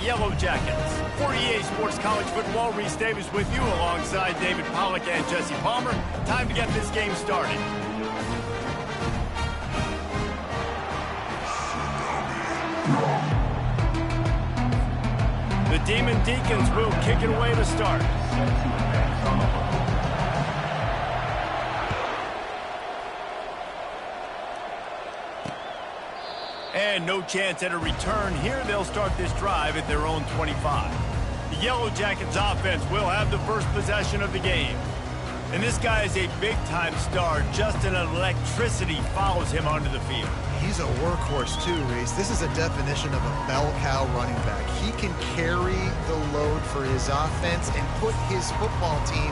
Yellow Jackets. For EA Sports College Football, Reese Davis with you alongside David Pollack and Jesse Palmer. Time to get this game started. The Demon Deacons will kick it away to start. And no chance at a return here. They'll start this drive at their own 25. The Yellow Jackets offense will have the first possession of the game. And this guy is a big-time star. Just an electricity follows him onto the field. He's a workhorse too, Reese. This is a definition of a bell cow running back. He can carry the load for his offense and put his football team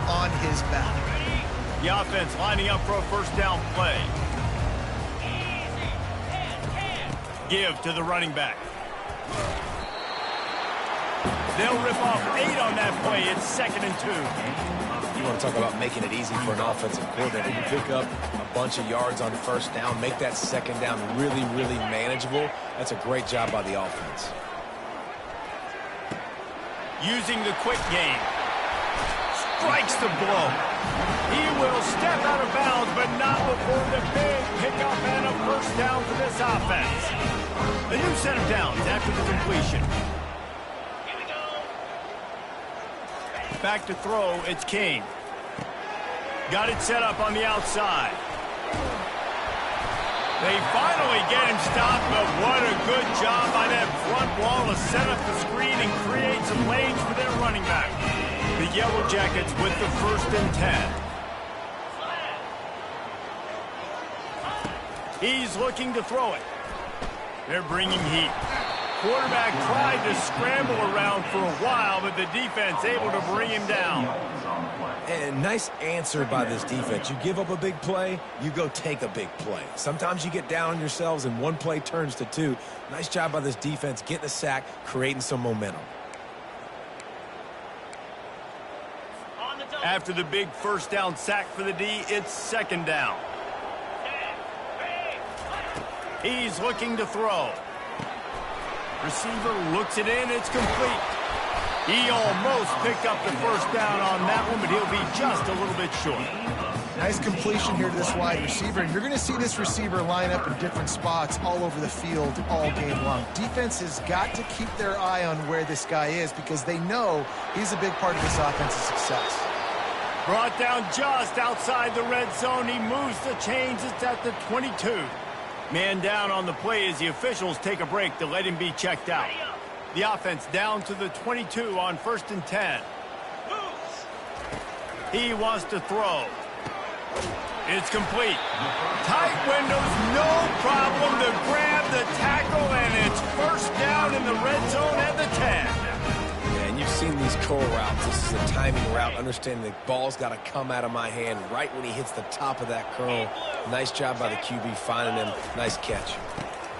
on his back. The offense lining up for a first down play. Give to the running back. They'll rip off 8 on that play. It's 2nd and 2. You want to talk about making it easy for an offensive coordinator. You pick up a bunch of yards on first down, make that second down really, really manageable. That's a great job by the offense. Using the quick game. Strikes the blow. He will step out of bounds, but not before the big pickup and a first down for this offense. A new set of downs after the completion. Here we go. Back to throw, it's Kane. Got it set up on the outside. They finally get him stopped, but what a good job by that front wall to set up the screen and create some lanes for their running back. The Yellow Jackets with the 1st and 10. He's looking to throw it. They're bringing heat. Quarterback tried to scramble around for a while, but the defense able to bring him down. And nice answer by this defense. You give up a big play, you go take a big play. Sometimes you get down on yourselves and one play turns to 2. Nice job by this defense getting a sack, creating some momentum. After the big first down sack for the D, it's 2nd down. He's looking to throw. Receiver looks it in. It's complete. He almost picked up the first down on that one, but he'll be just a little bit short. Nice completion here to this wide receiver. And you're going to see this receiver line up in different spots all over the field all game long. Defense has got to keep their eye on where this guy is because they know he's a big part of this offense's success. Brought down just outside the red zone. He moves the chains. It's at the 22. Man down on the play as the officials take a break to let him be checked out. The offense down to the 22 on 1st and 10. He wants to throw. It's complete. Tight windows, no problem to grab the tackle, and it's first down in the red zone at the 10. And you've seen these curl routes. This is a timing route, understanding the ball's got to come out of my hand right when he hits the top of that curl. Nice job by the QB finding him. Nice catch.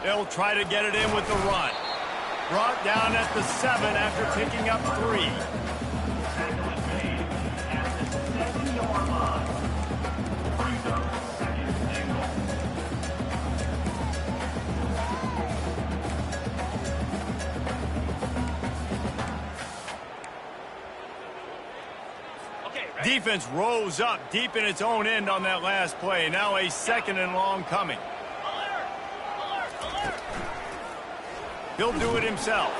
They'll try to get it in with the run. Brought down at the 7 after picking up 3. Defense rose up deep in its own end on that last play. Now a 2nd and long coming. He'll do it himself.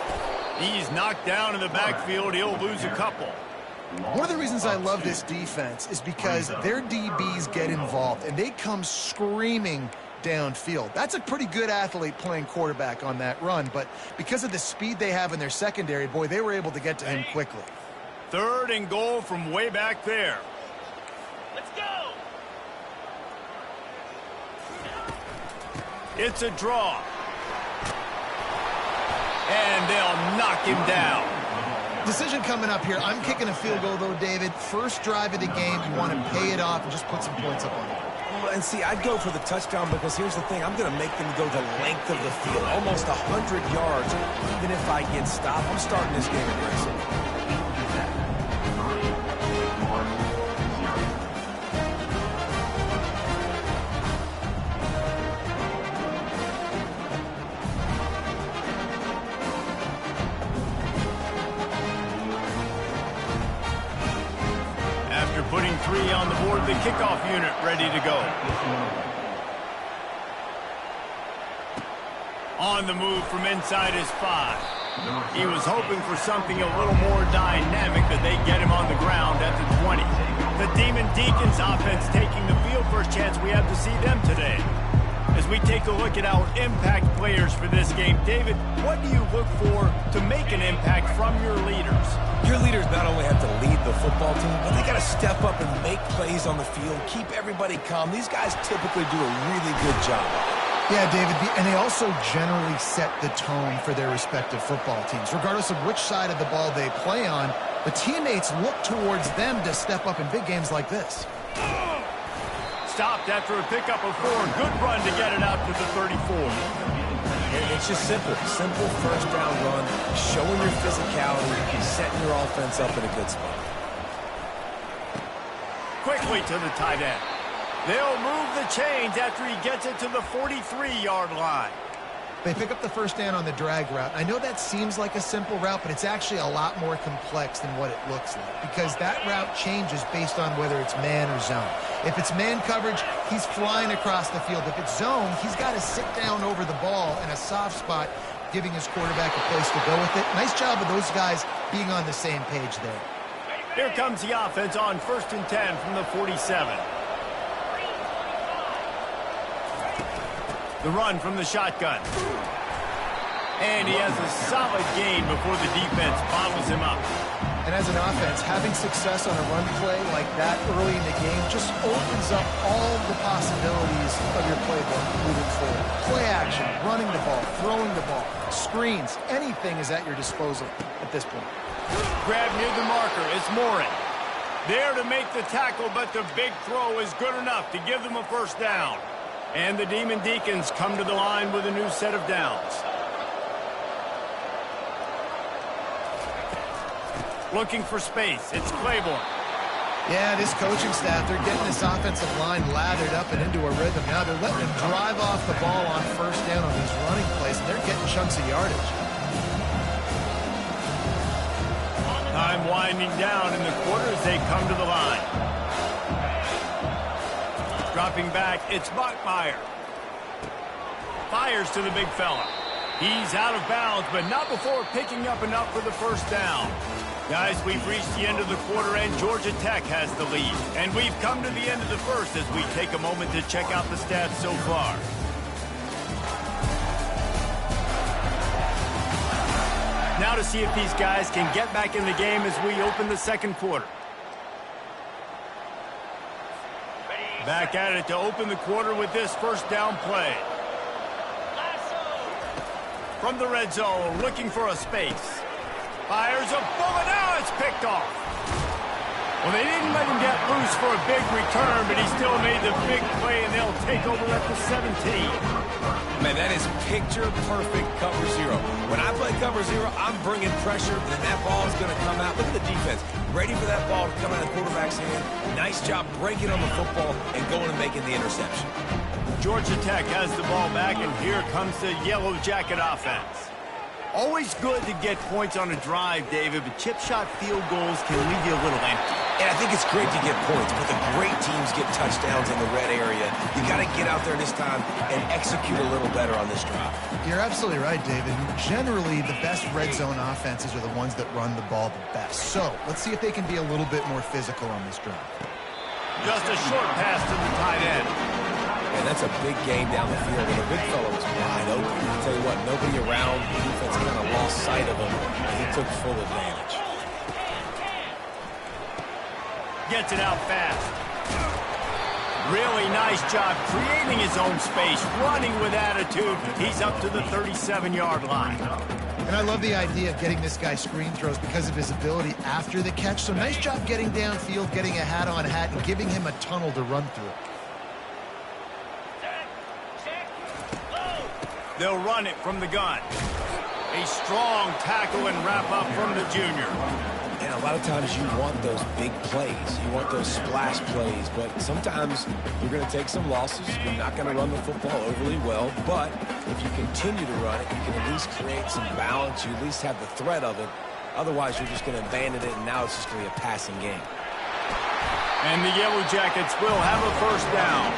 He's knocked down in the backfield. He'll lose a couple. One of the reasons I love this defense is because their DBs get involved, and they come screaming downfield. That's a pretty good athlete playing quarterback on that run, but because of the speed they have in their secondary, boy, they were able to get to him quickly. 3rd and goal from way back there. Let's go. It's a draw. And they'll knock him down. Decision coming up here. I'm kicking a field goal, though, David. First drive of the game, you want to pay it off and just put some points up on it. And see, I'd go for the touchdown because here's the thing. I'm going to make them go the length of the field, almost 100 yards. Even if I get stopped, I'm starting this game aggressive. three on the board. The kickoff unit ready to go. On the move from inside his 5. He was hoping for something a little more dynamic, but they get him on the ground at the 20. The Demon Deacons offense taking the field. First chance we have to see them today. As we take a look at our impact players for this game, David, what do you look for to make an impact from your leaders? Your leaders not only have to lead the football team, but they got to step up and make plays on the field, keep everybody calm. These guys typically do a really good job. Yeah, David, and they also generally set the tone for their respective football teams. Regardless of which side of the ball they play on, the teammates look towards them to step up in big games like this. Stopped after a pickup of 4. Good run to get it out to the 34. It's just simple. Simple first down run, showing your physicality, setting your offense up in a good spot. Quickly to the tight end. They'll move the chains after he gets it to the 43-yard line. They pick up the first down on the drag route. I know that seems like a simple route, but it's actually a lot more complex than what it looks like because that route changes based on whether it's man or zone. If it's man coverage, he's flying across the field. If it's zone, he's got to sit down over the ball in a soft spot, giving his quarterback a place to go with it. Nice job of those guys being on the same page there. Here comes the offense on 1st and 10 from the 47. The run from the shotgun. And he has a solid gain before the defense bottles him up. And as an offense, having success on a run play like that early in the game just opens up all the possibilities of your playbook moving forward. Play action, running the ball, throwing the ball, screens, anything is at your disposal at this point. Grab near the marker, it's Morin. There to make the tackle, but the big throw is good enough to give them a first down. And the Demon Deacons come to the line with a new set of downs. Looking for space, it's Claiborne. Yeah, this coaching staff, they're getting this offensive line lathered up and into a rhythm. Now they're letting them drive off the ball on first down on these running plays, and they're getting chunks of yardage. Time winding down in the quarter as they come to the line. Dropping back, it's Bachmeier. Fires to the big fella. He's out of bounds, but not before picking up enough for the first down. Guys, we've reached the end of the quarter, and Georgia Tech has the lead. And we've come to the end of the first as we take a moment to check out the stats so far. Now to see if these guys can get back in the game as we open the second quarter. Back at it to open the quarter with this first down play. From the red zone, looking for a space. Fires a bullet. Now it's picked off. Well, they didn't let him get loose for a big return, but he still made the big play, and they'll take over at the 17. Man, that is picture-perfect cover zero. When I play cover zero, I'm bringing pressure, and that ball is going to come out. Look at the defense. Ready for that ball to come out of the quarterback's hand. Nice job breaking on the football and going and making the interception. Georgia Tech has the ball back, and here comes the Yellow Jacket offense. Always good to get points on a drive, David, but chip shot field goals can leave you a little empty. And I think it's great to get points, but the great teams get touchdowns in the red area. You got to get out there this time and execute a little better on this drive. You're absolutely right, David. Generally, the best red zone offenses are the ones that run the ball the best. So let's see if they can be a little bit more physical on this drive. Just a short pass to the tight end. And that's a big gain down the field, and the big fellow was wide open. I'll tell you what, nobody around. The defense kind of lost sight of him, and he took full advantage. Gets it out fast. Really nice job creating his own space, running with attitude. He's up to the 37-yard line. And I love the idea of getting this guy screen throws because of his ability after the catch. So nice job getting downfield, getting a hat-on hat, and giving him a tunnel to run through. They'll run it from the gun. A strong tackle and wrap-up from the junior. And a lot of times you want those big plays. You want those splash plays. But sometimes you're going to take some losses. You're not going to run the football overly well. But if you continue to run it, you can at least create some balance. You at least have the threat of it. Otherwise, you're just going to abandon it, and now it's just going to be a passing game. And the Yellow Jackets will have a first down.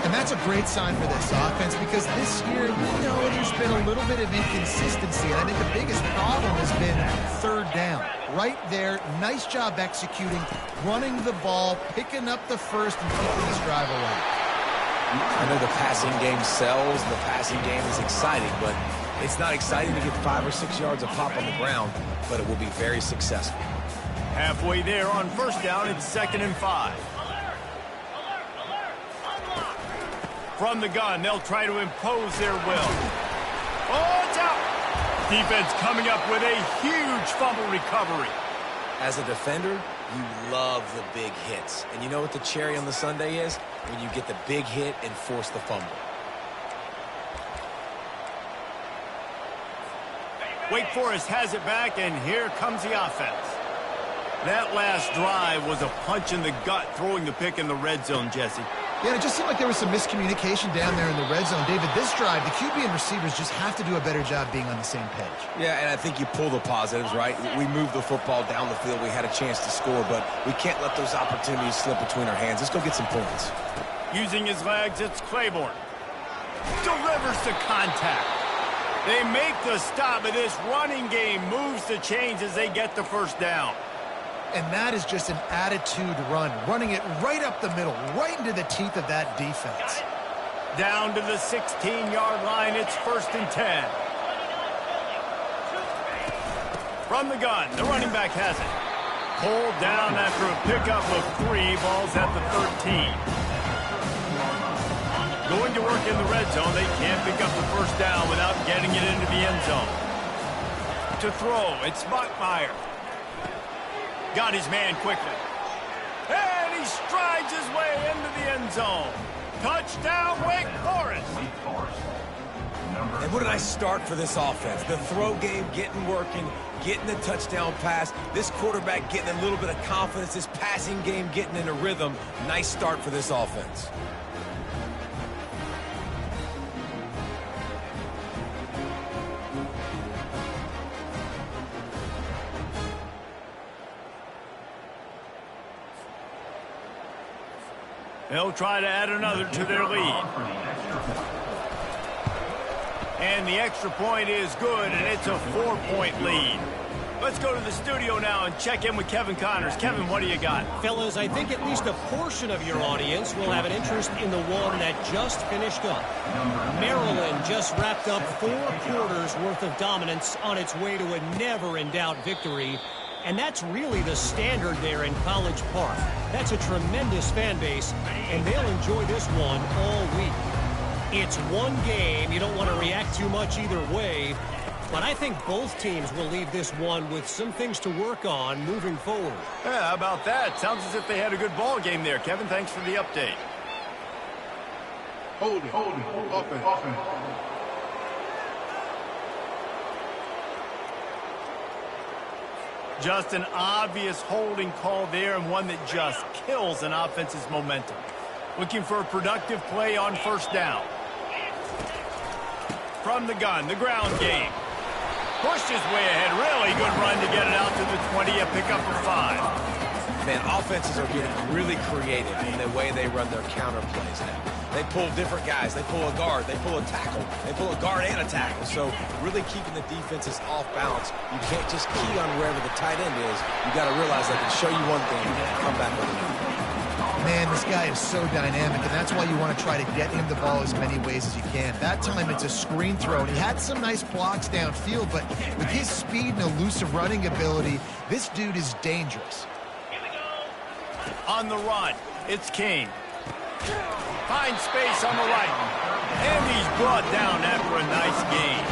And that's a great sign for this offense because this year, there's been a little bit of inconsistency. And I think the biggest problem has been third down. Right there, nice job executing, running the ball, picking up the first, and keeping this drive alive. I know the passing game sells, the passing game is exciting, but it's not exciting to get 5 or 6 yards of pop on the ground, but it will be very successful. Halfway there on first down, it's 2nd and 5. From the gun, they'll try to impose their will. Oh, it's out! Defense coming up with a huge fumble recovery. As a defender, you love the big hits. And you know what the cherry on the sundae is? When you get the big hit and force the fumble. Wake Forest has it back, and here comes the offense. That last drive was a punch in the gut, throwing the pick in the red zone, Jesse. Yeah, it just seemed like there was some miscommunication down there in the red zone. David, this drive, the QB and receivers just have to do a better job being on the same page. Yeah, and I think you pull the positives, right? We moved the football down the field. We had a chance to score, but we can't let those opportunities slip between our hands. Let's go get some points. Using his legs, it's Claiborne. Delivers to contact. They make the stop, but this running game moves the chains as they get the first down. And that is just an attitude run, running it right up the middle, right into the teeth of that defense. Down to the 16-yard line, it's 1st and 10. From the gun, the running back has it. Pulled down after a pickup of 3 balls at the 13. Going to work in the red zone, they can't pick up the first down without getting it into the end zone. To throw, it's Bachmeier. Got his man quickly. And he strides his way into the end zone. Touchdown, Wake Forest. And what a nice start for this offense. The throw game getting working, getting the touchdown pass. This quarterback getting a little bit of confidence. This passing game getting in a rhythm. Nice start for this offense. They'll try to add another to their lead. And the extra point is good, and it's a 4-point lead. Let's go to the studio now and check in with Kevin Connors. Kevin, what do you got? Fellas, I think at least a portion of your audience will have an interest in the one that just finished up. Maryland just wrapped up 4 quarters worth of dominance on its way to a never-in-doubt victory. And that's really the standard there in College Park. That's a tremendous fan base, and they'll enjoy this one all week. It's one game. You don't want to react too much either way, but I think both teams will leave this one with some things to work on moving forward. Yeah, how about that? Sounds as if they had a good ball game there. Kevin, thanks for the update. Hold it. Offense. Just an obvious holding call there, and one that just kills an offense's momentum. Looking for a productive play on first down. From the gun, the ground game. Pushed his way ahead. Really good run to get it out to the 20, a pickup of 5. Man, offenses are getting really creative in the way they run their counter plays now. They pull different guys. They pull a guard. They pull a tackle. They pull a guard and a tackle. So really keeping the defenses off balance. You can't just key on wherever the tight end is. You got to realize they can show you one thing and come back with another. Man, this guy is so dynamic, and that's why you want to try to get him the ball as many ways as you can. That time it's a screen throw, and he had some nice blocks downfield, but with his speed and elusive running ability, this dude is dangerous. On the run, it's King. Finds space on the right. And he's brought down after a nice gain.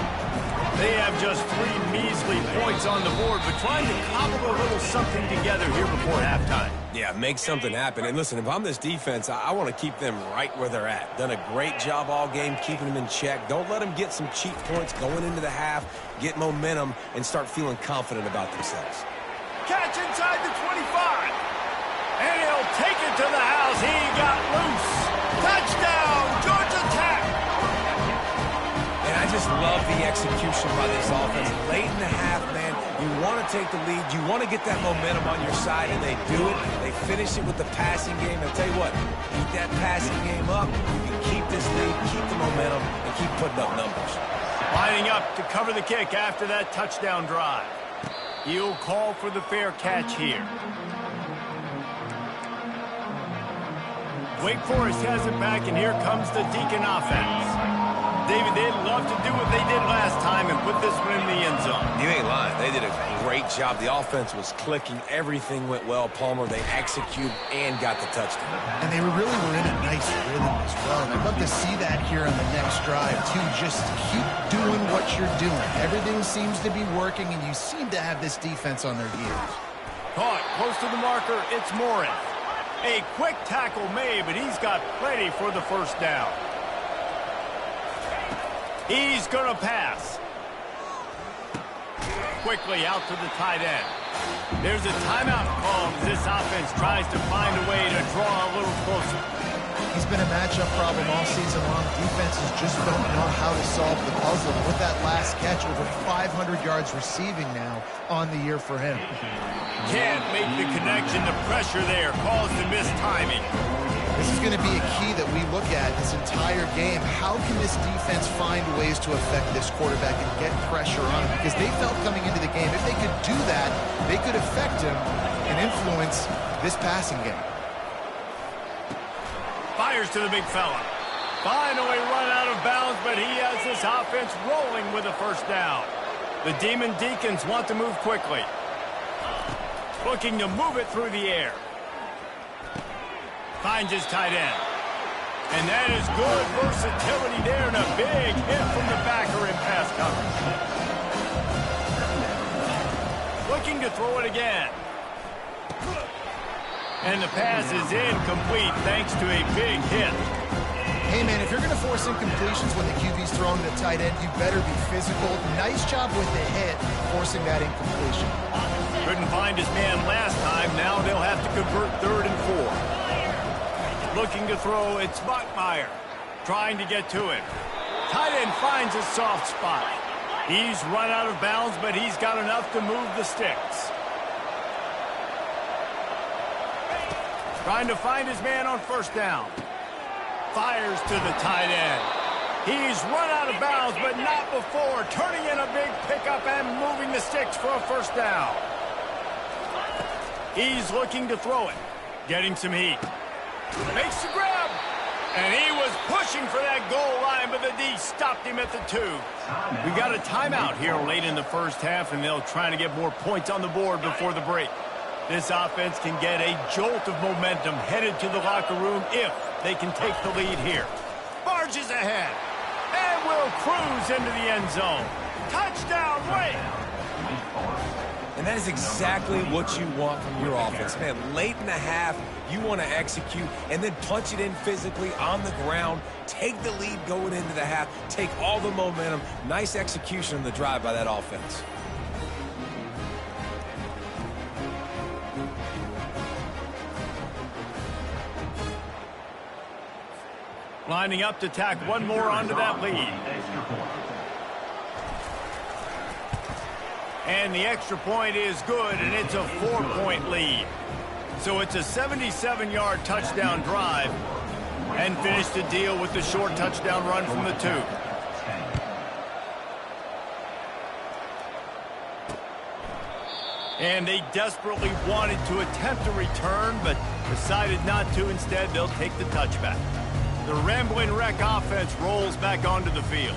They have just 3 measly points on the board, but trying to cobble a little something together here before halftime. Yeah, make something happen. And listen, if I'm this defense, I want to keep them right where they're at. Done a great job all game keeping them in check. Don't let them get some cheap points going into the half, get momentum, and start feeling confident about themselves. Catch inside the 25. And he'll take it to the house. He got loose. Touchdown, Georgia Tech. And I just love the execution by this offense. Late in the half, man, you want to take the lead. You want to get that momentum on your side, and they do it. They finish it with the passing game. I'll tell you what, keep that passing game up. You can keep this lead, keep the momentum, and keep putting up numbers. Lining up to cover the kick after that touchdown drive. He'll call for the fair catch here. Wake Forest has it back, and here comes the Deacon offense. David, they'd love to do what they did last time and put this one in the end zone. You ain't lying. They did a great job. The offense was clicking. Everything went well. Palmer, they executed and got the touchdown. And they really were in a nice rhythm as well. And I'd love to see that here on the next drive, too. Just keep doing what you're doing. Everything seems to be working, and you seem to have this defense on their heels. Caught close to the marker. It's Morin. A quick tackle made, but he's got plenty for the first down. He's going to pass. Quickly out to the tight end. There's a timeout call as this offense tries to find a way to draw a little closer. He's been a matchup problem all season long. Defenses just don't know how to solve the puzzle. With that last catch, over 500 yards receiving now on the year for him. Can't make the connection. The pressure there caused the missed timing. This is going to be a key that we look at this entire game. How can this defense find ways to affect this quarterback and get pressure on him? Because they felt coming into the game, if they could do that, they could affect him and influence this passing game. Fires to the big fella. Finally run out of bounds, but he has this offense rolling with a first down. The Demon Deacons want to move quickly. Looking to move it through the air. Finds his tight end. And that is good versatility there, and a big hit from the backer in pass coverage. Looking to throw it again. And the pass is incomplete thanks to a big hit. Hey, man, if you're going to force incompletions when the QB's throwing the tight end, you better be physical. Nice job with the hit, forcing that incompletion. Couldn't find his man last time. Now they'll have to convert 3rd and 4. Looking to throw, it's Bachmeier. Trying to get to it. Tight end finds a soft spot. He's run out of bounds, but he's got enough to move the sticks. Trying to find his man on first down. Fires to the tight end. He's run out of bounds, but not before. Turning in a big pickup and moving the sticks for a first down. He's looking to throw it. Getting some heat. Makes the grab. And he was pushing for that goal line, but the D stopped him at the 2. We got a timeout here late in the first half, and they'll try to get more points on the board before the break. This offense can get a jolt of momentum headed to the locker room if they can take the lead here. Barges ahead and will cruise into the end zone. Touchdown, Wake! And that is exactly what you want from your offense. Man, late in the half, you want to execute and then punch it in physically on the ground. Take the lead going into the half. Take all the momentum. Nice execution on the drive by that offense. Lining up to tack one more onto that lead. And the extra point is good, and it's a 4-point lead. So it's a 77-yard touchdown drive, and finish the deal with the short touchdown run from the 2. And they desperately wanted to attempt a return, but decided not to. Instead, they'll take the touchback. The Rambling Wreck offense rolls back onto the field.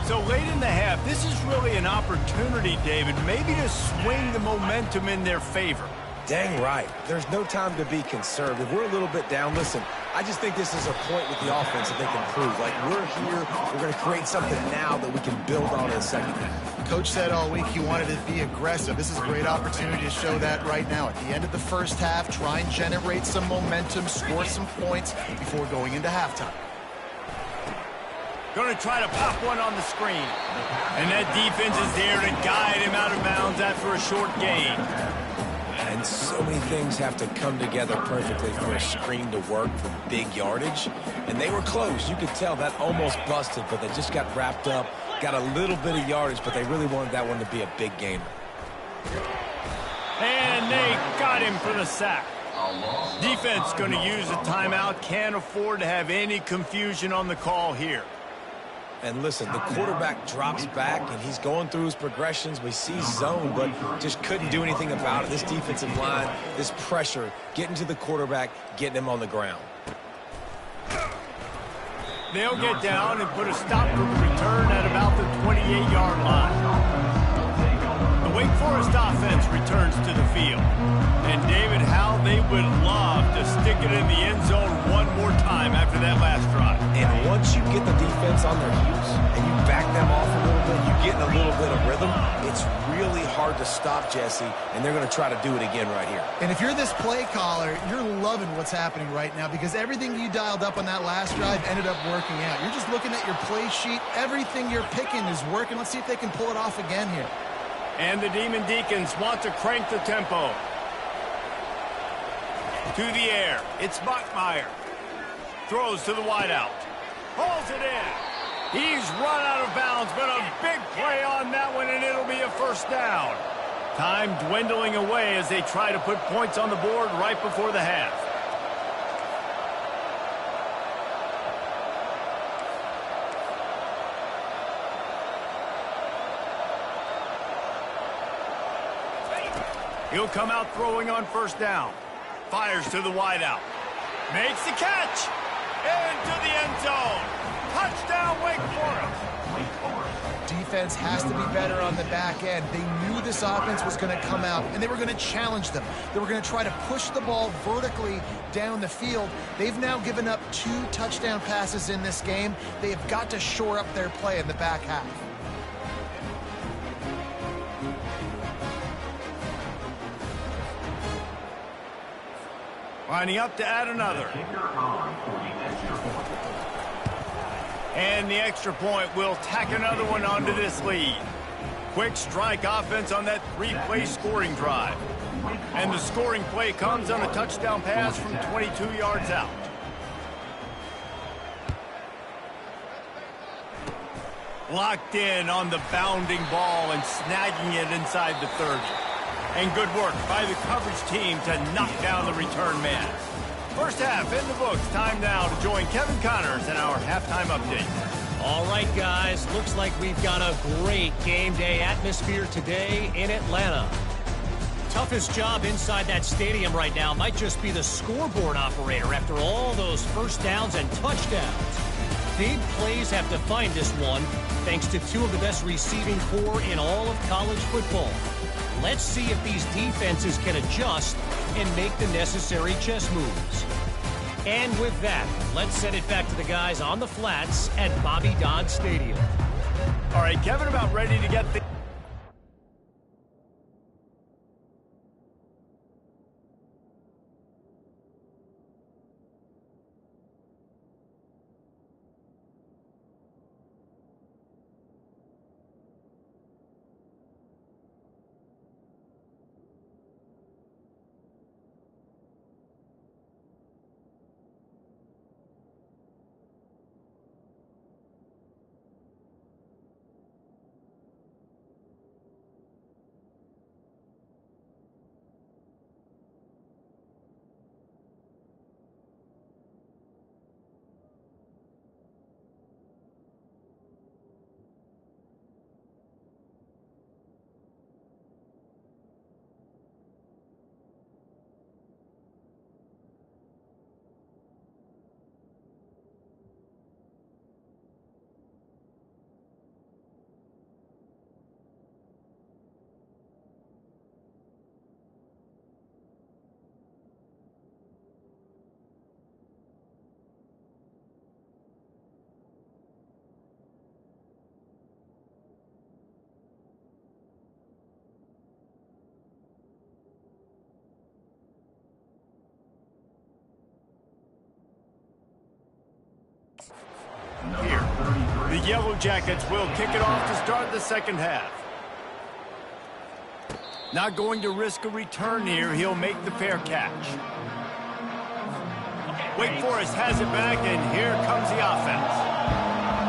So late in the half, this is really an opportunity, David, maybe to swing the momentum in their favor. Dang right. There's no time to be conservative. We're a little bit down. Listen, I just think this is a point with the offense that they can prove. Like, we're here, we're going to create something now that we can build on in the second half. Coach said all week he wanted to be aggressive. This is a great opportunity to show that right now. At the end of the first half, try and generate some momentum, score some points before going into halftime. Going to try to pop one on the screen. And that defense is there to guide him out of bounds after a short gain. And so many things have to come together perfectly for a screen to work for big yardage. And they were close. You could tell that almost busted, but they just got wrapped up, got a little bit of yardage, but they really wanted that one to be a big gainer. And they got him for the sack. Defense going to use a timeout. Can't afford to have any confusion on the call here. And listen, the quarterback drops back, and he's going through his progressions. We see zone, but just couldn't do anything about it. This defensive line, this pressure, getting to the quarterback, getting him on the ground. They'll get down and put a stop to the return at about the 28-yard line. The Wake Forest offense returns to the field. And, David, how they would love to stick it in the end zone one more time after that last drive. And once you get the defense on their heels and you back them off a little bit, you get in a little bit of rhythm, it's really hard to stop, Jesse, and they're going to try to do it again right here. And if you're this play caller, you're loving what's happening right now because everything you dialed up on that last drive ended up working out. You're just looking at your play sheet. Everything you're picking is working. Let's see if they can pull it off again here. And the Demon Deacons want to crank the tempo. To the air, it's Bachmeier. Throws to the wideout. Pulls it in. He's run out of bounds, but a big play on that one, and it'll be a first down. Time dwindling away as they try to put points on the board right before the half. He'll come out throwing on first down. Fires to the wideout. Makes the catch. Into the end zone. Touchdown, Wake Forest. Defense has to be better on the back end. They knew this offense was going to come out, and they were going to challenge them. They were going to try to push the ball vertically down the field. They've now given up 2 touchdown passes in this game. They have got to shore up their play in the back half. Lining up to add another. And the extra point will tack another one onto this lead. Quick strike offense on that 3-play scoring drive. And the scoring play comes on a touchdown pass from 22 yards out. Locked in on the bounding ball and snagging it inside the 30. And good work by the coverage team to knock down the return man. First half in the books. Time now to join Kevin Connors in our halftime update. All right, guys. Looks like we've got a great game day atmosphere today in Atlanta. Toughest job inside that stadium right now might just be the scoreboard operator after all those first downs and touchdowns. Big plays have defined this one, thanks to 2 of the best receiving core in all of college football. Let's see if these defenses can adjust and make the necessary chess moves. And with that, let's send it back to the guys on the flats at Bobby Dodd Stadium. All right, Kevin, about ready to get the... Here, the Yellow Jackets will kick it off to start the second half. Not going to risk a return here. He'll make the fair catch. Wake Forest has it back, and here comes the offense.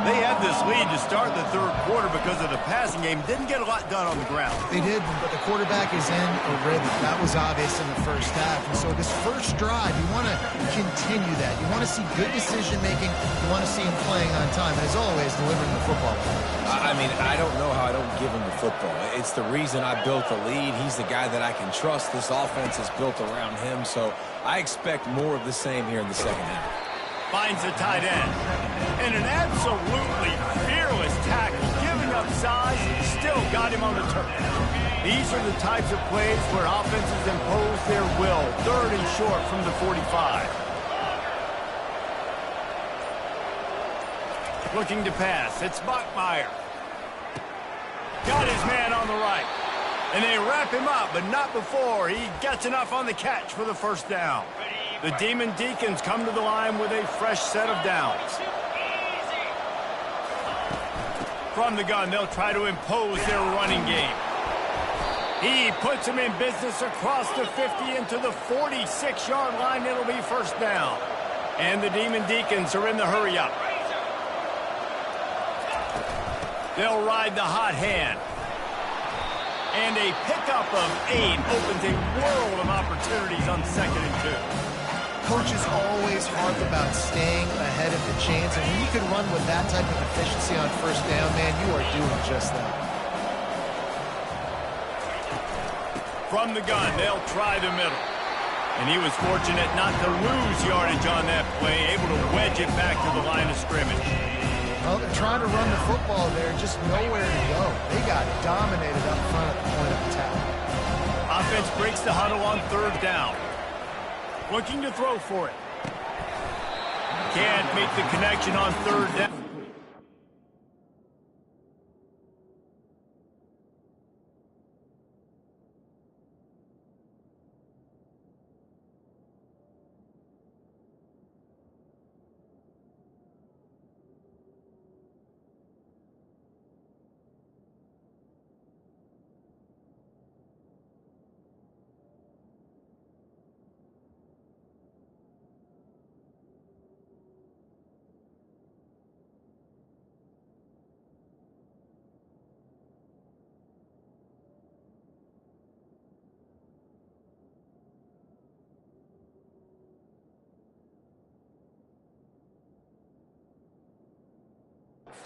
They had this lead to start the third quarter because of the passing game. Didn't get a lot done on the ground. They did, but the quarterback is in a rhythm. That was obvious in the first half. And so this first drive, you want to continue that. You want to see good decision-making. You want to see him playing on time. And as always, delivering the football. I mean, I don't know how I don't give him the football. It's the reason I built the lead. He's the guy that I can trust. This offense is built around him, so I expect more of the same here in the second half. Finds a tight end. And an absolutely fearless tackle. Giving up size, still got him on the turf. These are the types of plays where offenses impose their will. Third and short from the 45. Looking to pass. It's Bachmeier. Got his man on the right. And they wrap him up, but not before he gets enough on the catch for the first down. The Demon Deacons come to the line with a fresh set of downs. From the gun, they'll try to impose their running game. He puts him in business across the 50 into the 46-yard line. It'll be first down. And the Demon Deacons are in the hurry-up. They'll ride the hot hand. And a pickup of 8 opens a world of opportunities on 2nd and 2. Coaches always harp about staying ahead of the chains, and when you can run with that type of efficiency on first down, man, you are doing just that. From the gun, they'll try the middle. And he was fortunate not to lose yardage on that play, able to wedge it back to the line of scrimmage. Well, they're trying to run the football there, just nowhere to go. They got dominated up front at the point of attack. Offense breaks the huddle on 3rd down. Looking to throw for it. Can't make the connection on 3rd down.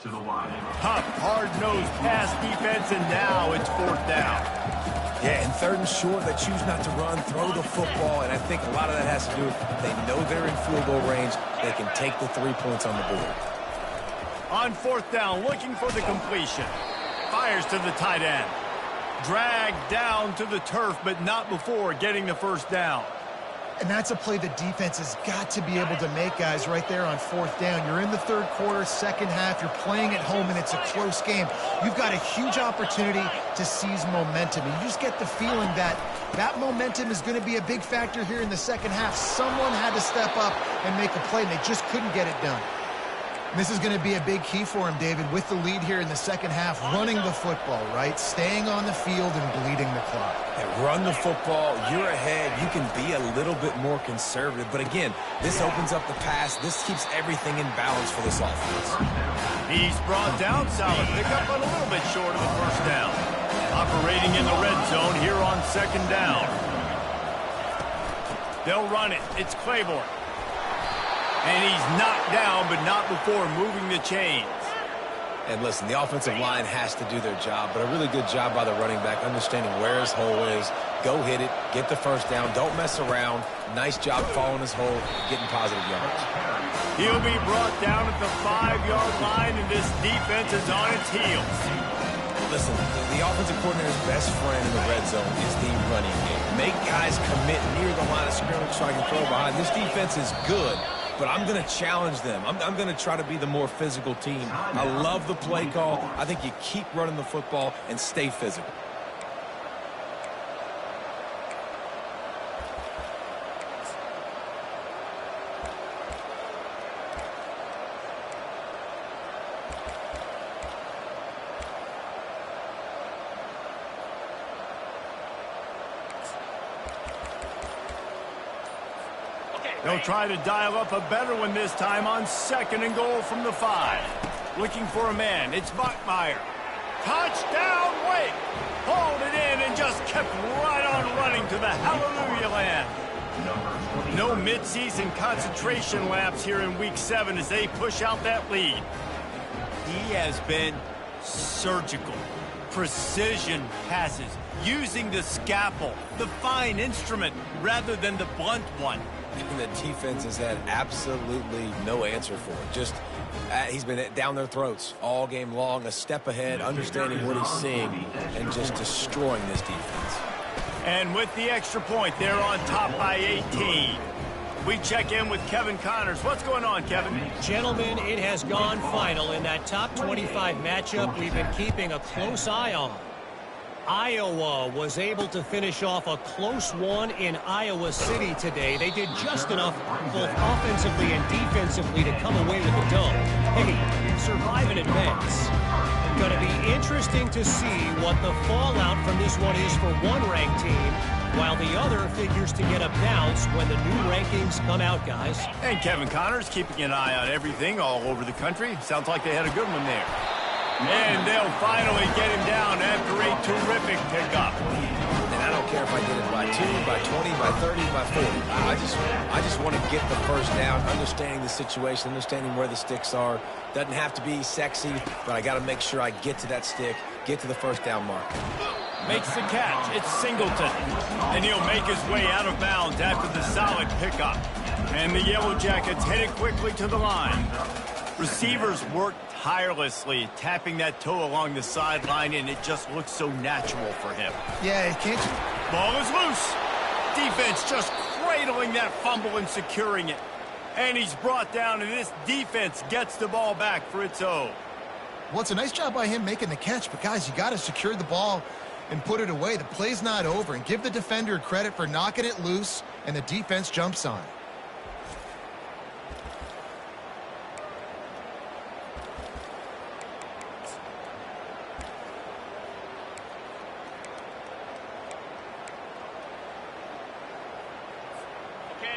To the line. Tough, hard-nosed pass defense, and now it's 4th down. Yeah, and 3rd and short, they choose not to run, throw the football, and I think a lot of that has to do with they know they're in field goal range. They can take the 3 points on the board. On 4th down, looking for the completion. Fires to the tight end. Dragged down to the turf, but not before getting the first down. And that's a play the defense has got to be able to make, guys, right there on 4th down. You're in the 3rd quarter, 2nd half. You're playing at home, and it's a close game. You've got a huge opportunity to seize momentum. And you just get the feeling that that momentum is going to be a big factor here in the 2nd half. Someone had to step up and make a play, and they just couldn't get it done. And this is going to be a big key for him, David, with the lead here in the 2nd half, running the football, right? Staying on the field and bleeding the clock. Yeah, run the football. You're ahead. You can be a little bit more conservative. But again, this opens up the pass. This keeps everything in balance for this offense. He's brought down. Solid pickup, but a little bit short of the first down. Operating in the red zone here on 2nd down. They'll run it. It's Claiborne. And he's knocked down, but not before moving the chains. And listen, the offensive line has to do their job, but a really good job by the running back, understanding where his hole is. Go hit it, get the first down, don't mess around. Nice job following his hole, getting positive yards. He'll be brought down at the 5-yard line, and this defense is on its heels. Listen, the offensive coordinator's best friend in the red zone is the running game. Make guys commit near the line of scrimmage so I can throw behind. This defense is good, but I'm going to challenge them. I'm going to try to be the more physical team. I love the play call. I think you keep running the football and stay physical. They'll try to dial up a better one this time on 2nd and goal from the 5. Looking for a man. It's Bachmeier. Touchdown, Wake! Hauled it in and just kept right on running to the hallelujah land. No midseason concentration laps here in Week 7 as they push out that lead. He has been surgical. Precision passes, using the scalpel, the fine instrument, rather than the blunt one. And the defense has had absolutely no answer for it. Just, he's been down their throats all game long, a step ahead, understanding what he's seeing, and just destroying this defense. And with the extra point, they're on top by 18. We check in with Kevin Connors. What's going on, Kevin? Gentlemen, it has gone final in that top 25 matchup we've been keeping a close eye on. Iowa was able to finish off a close one in Iowa City today. They did just enough both offensively and defensively to come away with the dub. Hey, survive and advance. Going to be interesting to see what the fallout from this one is for one ranked team, while the other figures to get a bounce when the new rankings come out, guys. And Kevin Connors keeping an eye on everything all over the country. Sounds like they had a good one there. And they'll finally get him down after a terrific pickup. And I don't care if I get it by 2, by 20, by 30, by 40. I just want to get the first down, understanding the situation, understanding where the sticks are. Doesn't have to be sexy, but I got to make sure I get to that stick, get to the first down mark. Makes the catch. It's Singleton. And he'll make his way out of bounds after the solid pickup. And the Yellow Jackets headed quickly to the line. Receivers work tirelessly, tapping that toe along the sideline, and it just looks so natural for him. Yeah, can't you? Ball is loose. Defense just cradling that fumble and securing it. And he's brought down, and this defense gets the ball back for its own. Well, it's a nice job by him making the catch, but guys, you got to secure the ball and put it away. The play's not over, and give the defender credit for knocking it loose, and the defense jumps on it.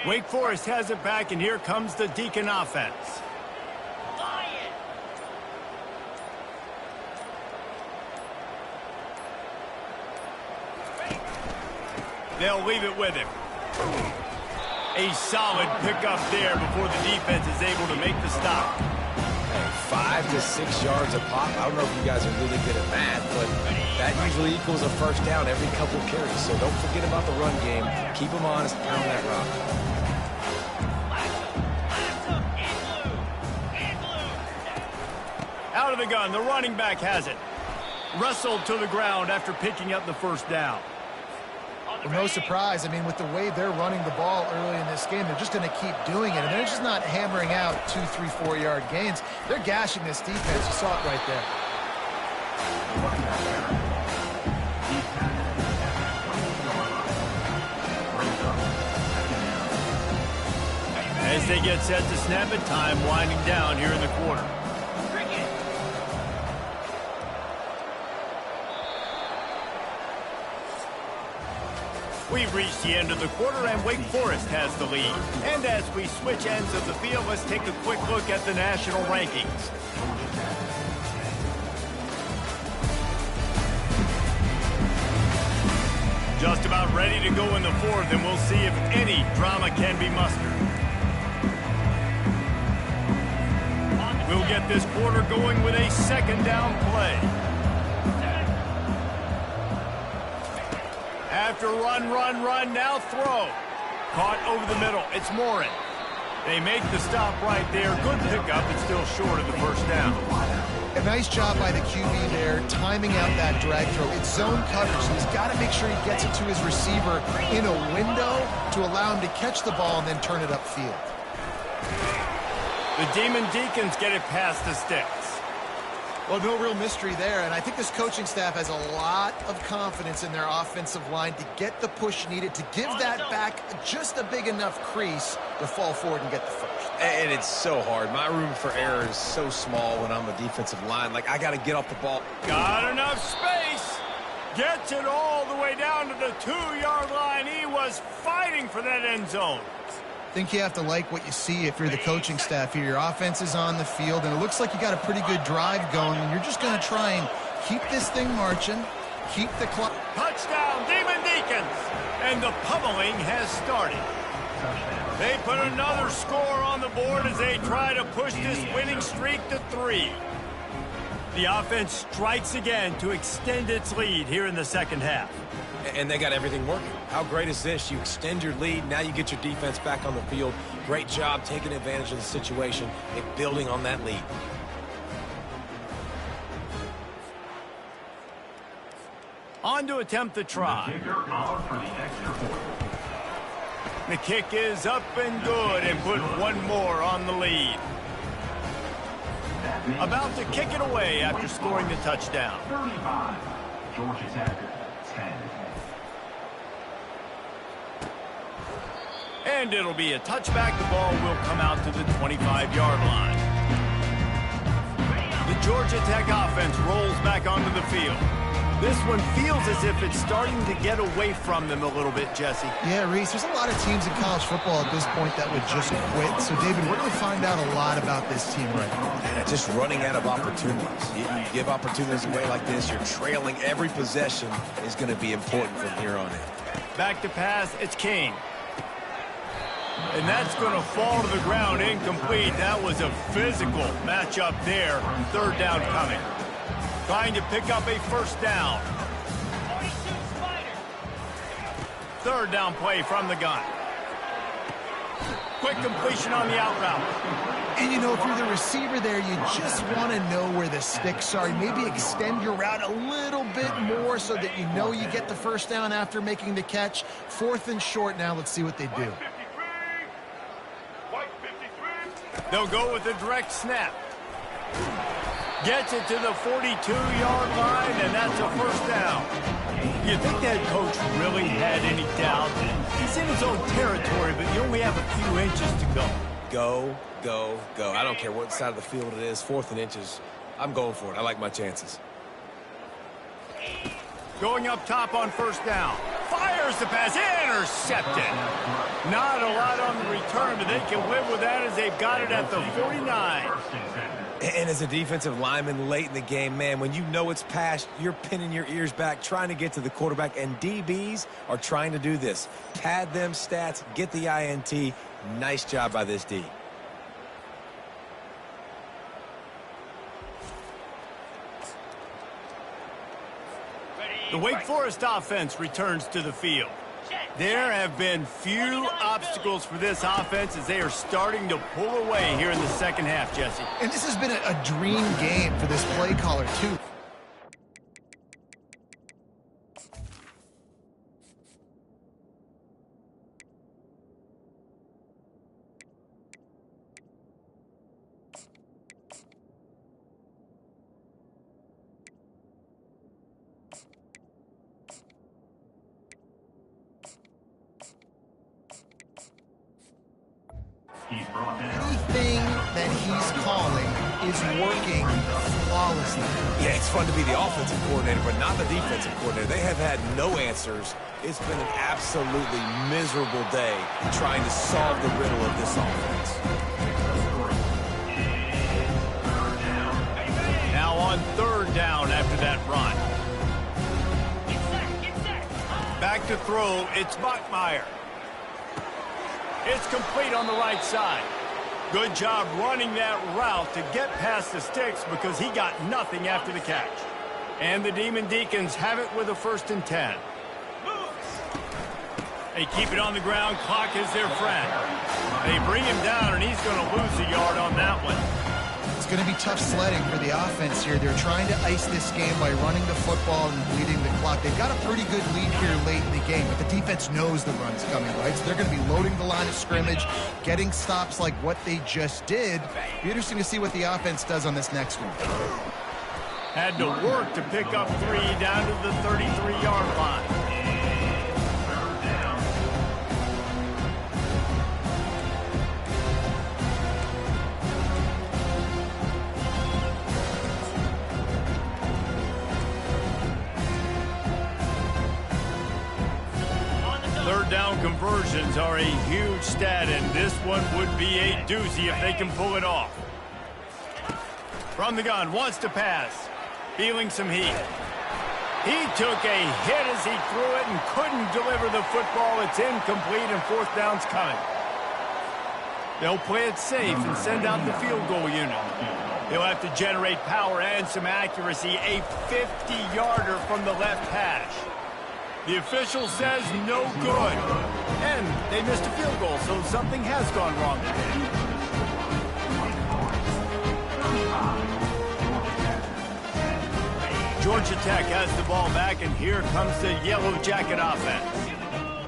Wake Forest has it back, and here comes the Deacon offense. They'll leave it with him. A solid pickup there before the defense is able to make the stop. 5 to 6 yards a pop. I don't know if you guys are really good at math, but that usually equals a first down every couple of carries. So don't forget about the run game. Keep them honest, pound that rock. Out of the gun, the running back has it. Wrestled to the ground after picking up the first down. Well, no surprise. I mean, with the way they're running the ball early in this game, they're just going to keep doing it. And they're just not hammering out 2, 3, 4-yard gains. They're gashing this defense. You saw it right there. As they get set to snap it, time winding down here in the quarter. We've reached the end of the quarter, and Wake Forest has the lead. And as we switch ends of the field, let's take a quick look at the national rankings. Just about ready to go in the fourth, and we'll see if any drama can be mustered. We'll get this quarter going with a second down play. After run, now throw. Caught over the middle. It's Morin. They make the stop right there. Good pickup, but still short of the first down. A nice job by the QB there, timing out that drag throw. It's zone coverage, so he's got to make sure he gets it to his receiver in a window to allow him to catch the ball and then turn it upfield. The Demon Deacons get it past the sticks. Well, no real mystery there, and I think this coaching staff has a lot of confidence in their offensive line to get the push needed, to give that back just a big enough crease to fall forward and get the first. And it's so hard. My room for error is so small when I'm a defensive line. Like, I got to get off the ball. Got enough space. Gets it all the way down to the 2-yard line. He was fighting for that end zone. I think you have to like what you see if you're the coaching staff here. Your offense is on the field, and it looks like you got a pretty good drive going, and you're just going to try and keep this thing marching, keep the clock. Touchdown, Demon Deacons! And the pummeling has started. They put another score on the board as they try to push this winning streak to 3. The offense strikes again to extend its lead here in the second half. And they got everything working. How great is this? You extend your lead. Now you get your defense back on the field. Great job taking advantage of the situation and building on that lead. On to attempt the try. The kick is up and good and put one more on the lead. About to kick it away after scoring the touchdown. 35. Georgia Tech, 10. And it'll be a touchback. The ball will come out to the 25-yard line. The Georgia Tech offense rolls back onto the field. This one feels as if it's starting to get away from them a little bit, Jesse. Yeah, Reese, there's a lot of teams in college football at this point that would just quit. So, David, we're going to find out a lot about this team right now. Yeah, just running out of opportunities. You give opportunities away like this, you're trailing. Every possession is going to be important from here on in. Back to pass, it's King. And that's going to fall to the ground incomplete. That was a physical matchup there. Third down coming. Trying to pick up a first down. Third down play from the gun. Quick completion on the out route. And, you know, if you're the receiver there, you just want to know where the sticks are. Maybe extend your route a little bit more so that you know you get the first down after making the catch. Fourth and short now. Let's see what they do. They'll go with a direct snap. Gets it to the 42-yard line, and that's a first down. You think that coach really had any doubt? He's in his own territory, but you only have a few inches to go. Go, go, go. I don't care what side of the field it is. 4th and inches. I'm going for it. I like my chances. Going up top on first down. Fires the pass. Intercepted. Not a lot on the return, but they can live with that as they've got it at the 49. And as a defensive lineman late in the game, man, when you know it's past, you're pinning your ears back, trying to get to the quarterback, and DBs are trying to do this. Pad them stats, get the INT. Nice job by this D. The Wake Forest offense returns to the field. There have been few obstacles for this offense as they are starting to pull away here in the second half, Jesse. And this has been a dream game for this play caller, too. Anything that he's calling is working flawlessly. Yeah, it's fun to be the offensive coordinator, but not the defensive coordinator. They have had no answers. It's been an absolutely miserable day trying to solve the riddle of this offense. Now on third down after that run. Back to throw, it's Bachmeier. It's complete on the right side. Good job running that route to get past the sticks because he got nothing after the catch. And the Demon Deacons have it with a 1st and 10. They keep it on the ground. Clock is their friend. They bring him down, and he's going to lose a yard on that one. It's going to be tough sledding for the offense here. They're trying to ice this game by running the football and bleeding the clock. They've got a pretty good lead here late in the game, but the defense knows the run's coming, right? So they're going to be loading the line of scrimmage, getting stops like what they just did. Be interesting to see what the offense does on this next one. Had to work to pick up 3 down to the 33-yard line. Third down conversions are a huge stat, and this one would be a doozy if they can pull it off. From the gun, wants to pass. Feeling some heat. He took a hit as he threw it and couldn't deliver the football. It's incomplete, and fourth down's coming. They'll play it safe and send out the field goal unit. He'll have to generate power and some accuracy. A 50-yarder from the left hash. The official says no good. And they missed a field goal, so something has gone wrong today. Georgia Tech has the ball back, and here comes the Yellow Jacket offense.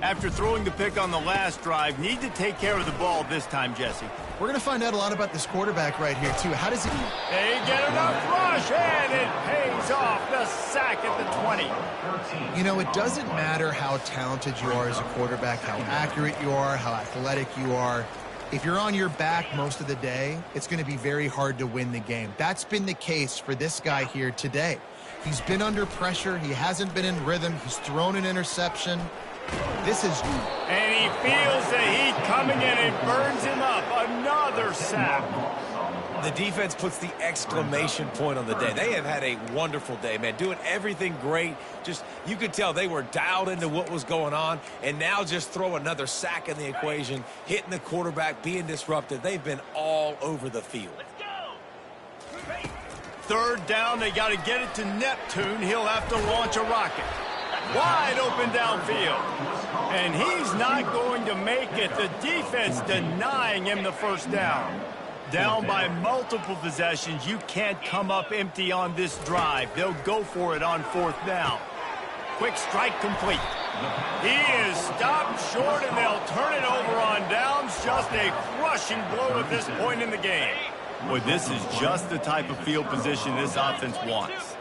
After throwing the pick on the last drive, need to take care of the ball this time, Jesse. We're going to find out a lot about this quarterback right here, too. How does he... They get enough rush, and it pays off. The sack at the 20. You know, it doesn't matter how talented you are as a quarterback, how accurate you are, how athletic you are. If you're on your back most of the day, it's going to be very hard to win the game. That's been the case for this guy here today. He's been under pressure. He hasn't been in rhythm. He's thrown an interception. This is... And he feels the heat coming in. It burns him up. Another sack. The defense puts the exclamation point on the day. They have had a wonderful day, man. Doing everything great. Just, you could tell they were dialed into what was going on. And now just throw another sack in the equation. Hitting the quarterback, being disrupted. They've been all over the field. Third down, they got to get it to Neptune. He'll have to launch a rocket. Wide open downfield. And he's not going to make it. The defense denying him the first down. Down by multiple possessions. You can't come up empty on this drive. They'll go for it on fourth down. Quick strike complete. He is stopped short, and they'll turn it over on downs. Just a crushing blow at this point in the game. Boy, this is just the type of field position this offense wants.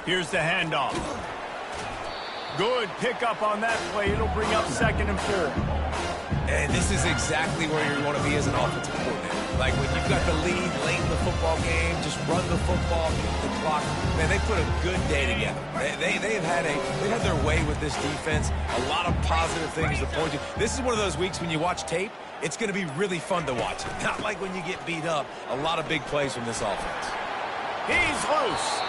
Here's the handoff. Good pickup on that play. It'll bring up 2nd and 4. And this is exactly where you want to be as an offensive coordinator. Like when you've got the lead late in the football game, just run the football, keep the clock. Man, they put a good day together. They've had their way with this defense. A lot of positive things to point to. This is one of those weeks when you watch tape, it's going to be really fun to watch. Not like when you get beat up. A lot of big plays from this offense. He's loose.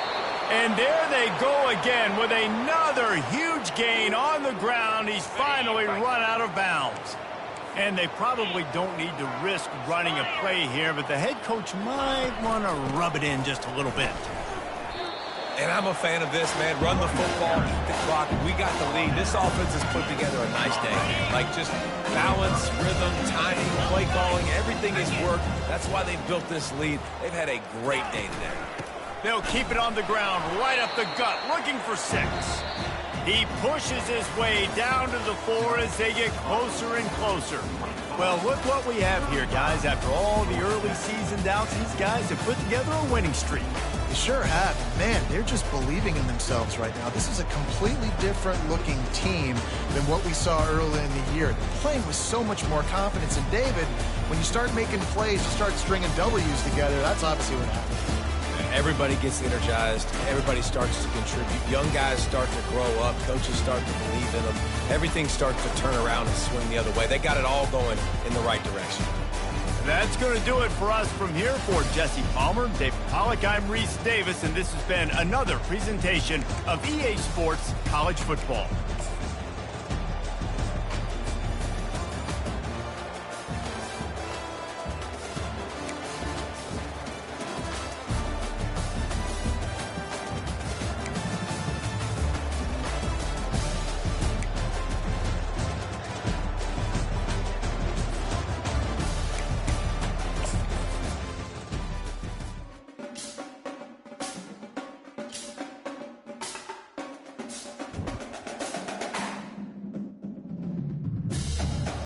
And there they go again with another huge gain on the ground. He's finally run out of bounds. And they probably don't need to risk running a play here, but the head coach might want to rub it in just a little bit. And I'm a fan of this, man. Run the football, eat the clock. We got the lead. This offense has put together a nice day. Like just balance, rhythm, timing, play calling, everything has worked. That's why they built this lead. They've had a great day today. They'll keep it on the ground, right up the gut, looking for 6. He pushes his way down to the 4 as they get closer and closer. Well, look what we have here, guys. After all the early season doubts, these guys have put together a winning streak. They sure have. Man, they're just believing in themselves right now. This is a completely different looking team than what we saw early in the year. They're playing with so much more confidence. And David, when you start making plays, you start stringing W's together, that's obviously what happens. Everybody gets energized. Everybody starts to contribute. Young guys start to grow up. Coaches start to believe in them. Everything starts to turn around and swing the other way. They got it all going in the right direction. That's going to do it for us from here. For Jesse Palmer, David Pollack, I'm Reese Davis, and this has been another presentation of EA Sports College Football.